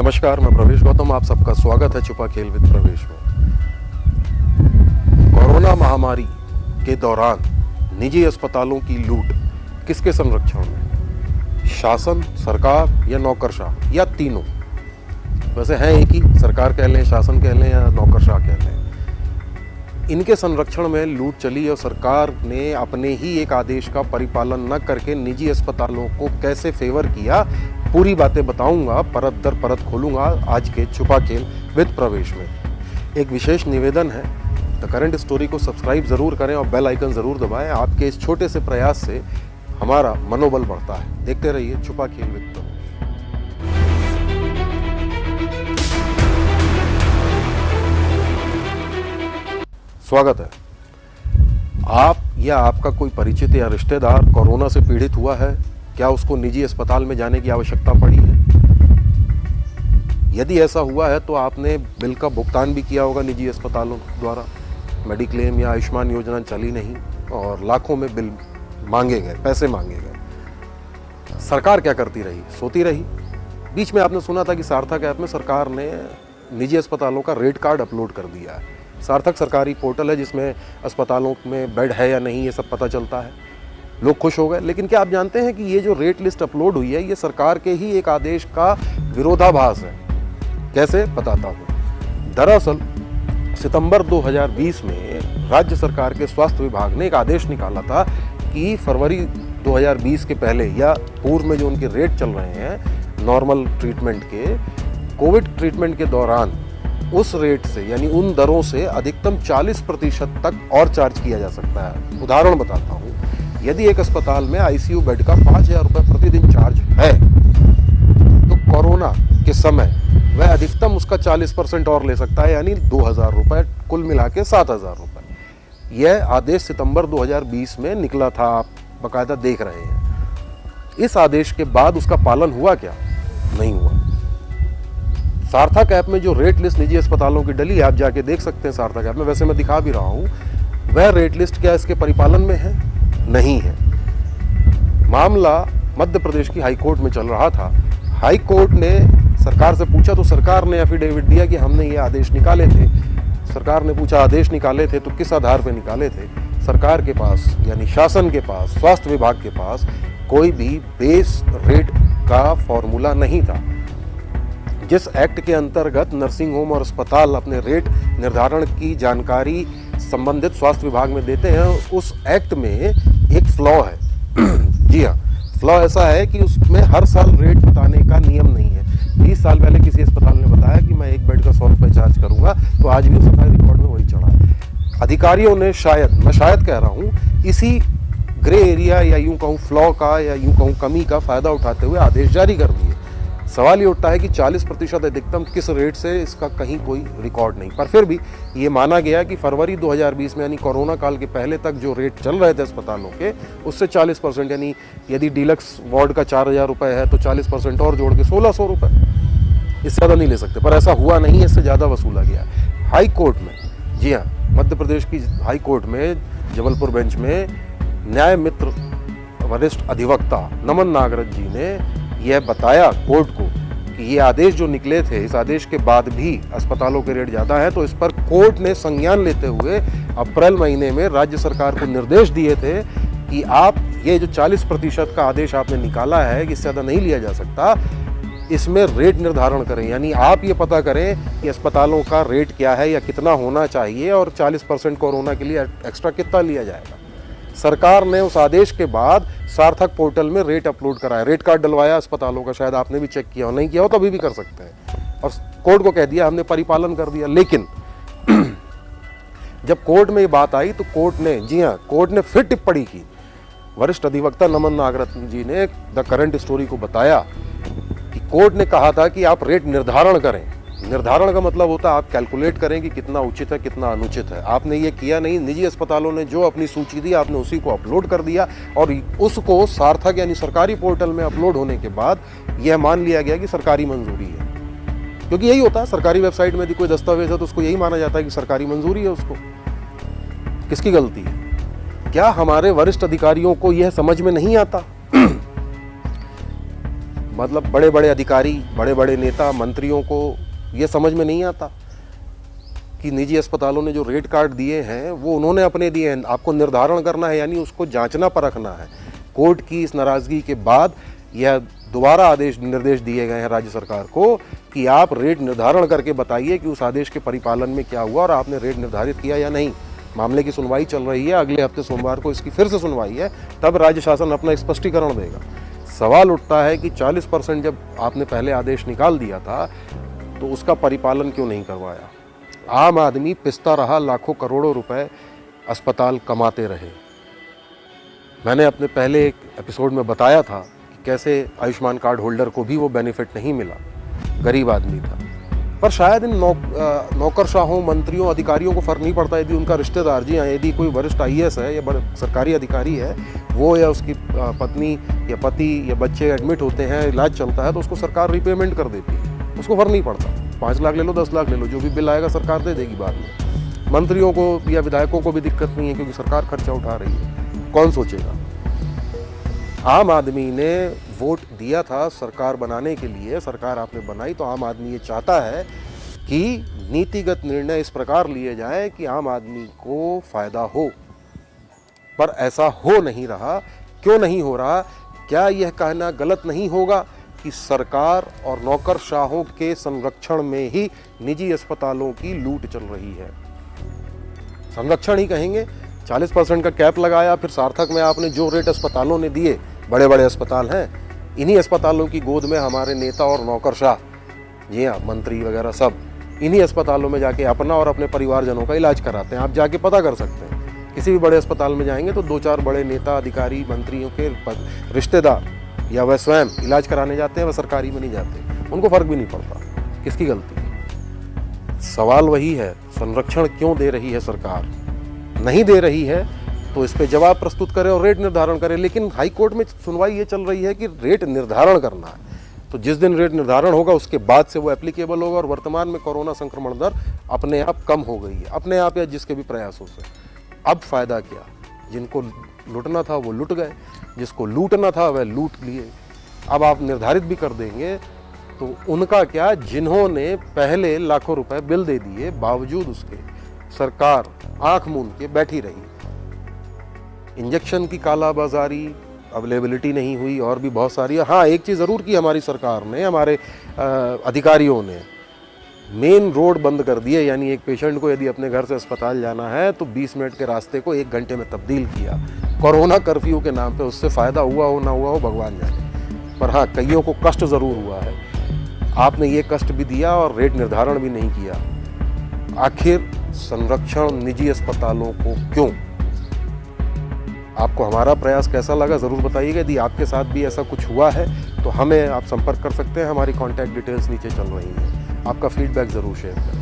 नमस्कार, मैं प्रवेश गौतम। आप सबका स्वागत है छुपा खेल विद प्रवेश में। कोरोना महामारी के दौरान निजी अस्पतालों की लूट किसके संरक्षण में? शासन, सरकार या नौकरशाह या तीनों? वैसे हैं एक ही, सरकार कह लें, शासन कह लें या नौकरशाह कह लें। इनके संरक्षण में लूट चली और सरकार ने अपने ही एक आदेश का परिपालन न करके निजी अस्पतालों को कैसे फेवर किया, पूरी बातें बताऊंगा, परत दर परत खोलूंगा आज के छुपा खेल विद प्रवेश में। एक विशेष निवेदन है, द करंट स्टोरी को सब्सक्राइब जरूर करें और बेल आइकन जरूर दबाएं। आपके इस छोटे से प्रयास से हमारा मनोबल बढ़ता है। देखते रहिए छुपा खेल विद प्रवेश। स्वागत है। आप या आपका कोई परिचित या रिश्तेदार कोरोना से पीड़ित हुआ है? क्या उसको निजी अस्पताल में जाने की आवश्यकता पड़ी है? यदि ऐसा हुआ है तो आपने बिल का भुगतान भी किया होगा निजी अस्पतालों द्वारा। मेडिक्लेम या आयुष्मान योजना चली नहीं और लाखों में बिल मांगे गए, पैसे मांगे गए। सरकार क्या करती रही? सोती रही। बीच में आपने सुना था कि सार्थक ऐप में सरकार ने निजी अस्पतालों का रेट कार्ड अपलोड कर दिया है। सार्थक सरकारी पोर्टल है जिसमें अस्पतालों में बेड है या नहीं ये सब पता चलता है। लोग खुश हो गए। लेकिन क्या आप जानते हैं कि ये जो रेट लिस्ट अपलोड हुई है ये सरकार के ही एक आदेश का विरोधाभास है? कैसे? बताता हूँ। दरअसल सितंबर 2020 में राज्य सरकार के स्वास्थ्य विभाग ने एक आदेश निकाला था कि फरवरी 2020 के पहले या पूर्व में जो उनके रेट चल रहे हैं नॉर्मल ट्रीटमेंट के, कोविड ट्रीटमेंट के दौरान उस रेट से यानी उन दरों से अधिकतम 40% तक और चार्ज किया जा सकता है। उदाहरण बताता हूँ। यदि एक अस्पताल में आईसीयू बेड का 5,000 रुपये प्रतिदिन चार्ज है तो कोरोना के समय वह अधिकतम उसका 40% और ले सकता है, यानी 2,000 रुपये, कुल मिला के 7,000 रुपये। यह आदेश सितंबर 2020 में निकला था, आप बाकायदा देख रहे हैं। इस आदेश के बाद उसका पालन हुआ क्या? नहीं हुआ। सार्थक ऐप में जो रेट लिस्ट निजी अस्पतालों की डली, आप जाके देख सकते हैं सार्थक ऐप में, वैसे मैं दिखा भी रहा हूं। वह रेट लिस्ट क्या इसके परिपालन में है? नहीं है। मामला मध्य प्रदेश की हाई कोर्ट में चल रहा था। हाई कोर्ट ने सरकार से पूछा तो सरकार ने एफिडेविट दिया कि हमने ये आदेश निकाले थे। सरकार ने पूछा आदेश निकाले थे तो किस आधार पर निकाले थे? सरकार के पास यानी शासन के पास, स्वास्थ्य विभाग के पास कोई भी बेस रेट का फॉर्मूला नहीं था। जिस एक्ट के अंतर्गत नर्सिंग होम और अस्पताल अपने रेट निर्धारण की जानकारी संबंधित स्वास्थ्य विभाग में देते हैं, उस एक्ट में एक फ्लॉ है। जी हाँ, फ्लॉ ऐसा है कि उसमें हर साल रेट बताने का नियम नहीं है। 20 साल पहले किसी अस्पताल ने बताया कि मैं एक बेड का 100 रुपये चार्ज करूंगा, तो आज भी उसका रिकॉर्ड में वही चढ़ा है। अधिकारियों ने मैं शायद कह रहा हूँ, इसी ग्रे एरिया या यूं कहूँ फ्लॉ का या यूं कहूँ कमी का फायदा उठाते हुए आदेश जारी कर दिए। सवाल ये उठता है कि 40% अधिकतम किस रेट से, इसका कहीं कोई रिकॉर्ड नहीं। पर फिर भी ये माना गया कि फरवरी 2020 में यानी कोरोना काल के पहले तक जो रेट चल रहे थे अस्पतालों के, उससे 40%, यानी यदि डीलक्स वार्ड का 4,000 रुपये है तो 40% और जोड़ के 1,600 रुपये, इससे ज़्यादा नहीं ले सकते। पर ऐसा हुआ नहीं, इससे ज़्यादा वसूला गया हाई कोर्ट में। जी हाँ, मध्य प्रदेश की हाई कोर्ट में जबलपुर बेंच में न्याय मित्र वरिष्ठ अधिवक्ता नमन नागरथ जी ने यह बताया कोर्ट को कि ये आदेश जो निकले थे, इस आदेश के बाद भी अस्पतालों के रेट ज़्यादा है, तो इस पर कोर्ट ने संज्ञान लेते हुए अप्रैल महीने में राज्य सरकार को निर्देश दिए थे कि आप ये जो 40% का आदेश आपने निकाला है कि इससे ज़्यादा नहीं लिया जा सकता, इसमें रेट निर्धारण करें। यानी आप ये पता करें कि अस्पतालों का रेट क्या है या कितना होना चाहिए और 40% कोरोना के लिए एक्स्ट्रा कितना लिया जाएगा। सरकार ने उस आदेश के बाद सार्थक पोर्टल में रेट अपलोड कराया, रेट कार्ड डलवाया अस्पतालों का। शायद आपने भी चेक किया हो, नहीं किया हो तो अभी भी कर सकते हैं। और कोर्ट को कह दिया हमने परिपालन कर दिया। लेकिन जब कोर्ट में ये बात आई तो कोर्ट ने, जी हाँ, कोर्ट ने फिर टिप्पणी की। वरिष्ठ अधिवक्ता नमन नागरथ जी ने द करंट स्टोरी को बताया कि कोर्ट ने कहा था कि आप रेट निर्धारण करें। निर्धारण का मतलब होता है आप कैलकुलेट करें कि कितना उचित है कितना अनुचित है। आपने ये किया नहीं। निजी अस्पतालों ने जो अपनी सूची दी आपने उसी को अपलोड कर दिया और उसको सार्थक यानी सरकारी पोर्टल में अपलोड होने के बाद यह मान लिया गया कि सरकारी मंजूरी है। क्योंकि यही होता है, सरकारी वेबसाइट में यदि कोई दस्तावेज है तो उसको यही माना जाता है कि सरकारी मंजूरी है उसको। किसकी गलती है? क्या हमारे वरिष्ठ अधिकारियों को यह समझ में नहीं आता? मतलब बड़े बड़े अधिकारी, बड़े बड़े नेता, मंत्रियों को ये समझ में नहीं आता कि निजी अस्पतालों ने जो रेट कार्ड दिए हैं वो उन्होंने अपने दिए हैं। आपको निर्धारण करना है, यानी उसको जांचना परखना है। कोर्ट की इस नाराज़गी के बाद यह दोबारा आदेश निर्देश दिए गए हैं राज्य सरकार को कि आप रेट निर्धारण करके बताइए कि उस आदेश के परिपालन में क्या हुआ और आपने रेट निर्धारित किया या नहीं। मामले की सुनवाई चल रही है, अगले हफ्ते सोमवार को इसकी फिर से सुनवाई है, तब राज्य शासन अपना स्पष्टीकरण देगा। सवाल उठता है कि 40% जब आपने पहले आदेश निकाल दिया था तो उसका परिपालन क्यों नहीं करवाया। आम आदमी पिसता रहा, लाखों करोड़ों रुपए अस्पताल कमाते रहे। मैंने अपने पहले एक एपिसोड में बताया था कि कैसे आयुष्मान कार्ड होल्डर को भी वो बेनिफिट नहीं मिला, गरीब आदमी था। पर शायद इन नौकरशाहों, मंत्रियों, अधिकारियों को फ़र्क नहीं पड़ता। यदि उनका रिश्तेदार, जी हाँ, यदि कोई वरिष्ठ IAS है या बड़े सरकारी अधिकारी है, वो या उसकी पत्नी या पति या बच्चे एडमिट होते हैं, इलाज चलता है, तो उसको सरकार रीपेमेंट कर देती है, उसको फ़र्क नहीं पड़ता। 5 लाख ले लो, 10 लाख ले लो, जो भी बिल आएगा सरकार दे देगी बाद में। मंत्रियों को या विधायकों को भी दिक्कत नहीं है क्योंकि सरकार खर्चा उठा रही है। कौन सोचेगा। आम आदमी ने वोट दिया था सरकार बनाने के लिए, सरकार आपने बनाई, तो आम आदमी ये चाहता है कि नीतिगत निर्णय इस प्रकार लिए जाए कि आम आदमी को फायदा हो। पर ऐसा हो नहीं रहा। क्यों नहीं हो रहा? क्या यह कहना गलत नहीं होगा कि सरकार और नौकरशाहों के संरक्षण में ही निजी अस्पतालों की लूट चल रही है? संरक्षण ही कहेंगे। 40% का कैप लगाया, फिर सार्थक में आपने जो रेट अस्पतालों ने दिए, बड़े बड़े अस्पताल हैं, इन्हीं अस्पतालों की गोद में हमारे नेता और नौकरशाह, जी हाँ, मंत्री वगैरह सब इन्हीं अस्पतालों में जाके अपना और अपने परिवारजनों का इलाज कराते हैं। आप जाके पता कर सकते हैं, किसी भी बड़े अस्पताल में जाएंगे तो 2-4 बड़े नेता, अधिकारी, मंत्रियों के रिश्तेदार या वह स्वयं इलाज कराने जाते हैं, वह सरकारी में नहीं जाते, उनको फर्क भी नहीं पड़ता। किसकी गलती है? सवाल वही है, संरक्षण क्यों दे रही है सरकार? नहीं दे रही है तो इस पे जवाब प्रस्तुत करें और रेट निर्धारण करें। लेकिन हाई कोर्ट में सुनवाई ये चल रही है कि रेट निर्धारण करना है, तो जिस दिन रेट निर्धारण होगा उसके बाद से वो एप्लीकेबल होगा। और वर्तमान में कोरोना संक्रमण दर अपने आप कम हो गई है, अपने आप या जिसके भी प्रयासों से। अब फायदा क्या? जिनको लूटना था वो लूट गए, जिसको लूटना था वह लूट लिए। अब आप निर्धारित भी कर देंगे तो उनका क्या, जिन्होंने पहले लाखों रुपए बिल दे दिए, बावजूद उसके सरकार आंख मूंद के बैठी रही। इंजेक्शन की कालाबाजारी, अवेलेबिलिटी नहीं हुई, और भी बहुत सारी। हाँ, एक चीज़ ज़रूर की हमारी सरकार ने, हमारे अधिकारियों ने मेन रोड बंद कर दिए। यानी एक पेशेंट को यदि अपने घर से अस्पताल जाना है तो 20 मिनट के रास्ते को 1 घंटे में तब्दील किया। कोरोना कर्फ्यू के नाम पे उससे फ़ायदा हुआ हो ना हुआ हो भगवान जाने। पर हाँ, कईयों को कष्ट ज़रूर हुआ है। आपने ये कष्ट भी दिया और रेट निर्धारण भी नहीं किया। आखिर संरक्षण निजी अस्पतालों को क्यों? आपको हमारा प्रयास कैसा लगा ज़रूर बताइएगा। यदि आपके साथ भी ऐसा कुछ हुआ है तो हमें आप संपर्क कर सकते हैं। हमारी कॉन्टैक्ट डिटेल्स नीचे चल रही हैं। आपका फीडबैक ज़रूर शेयर करें।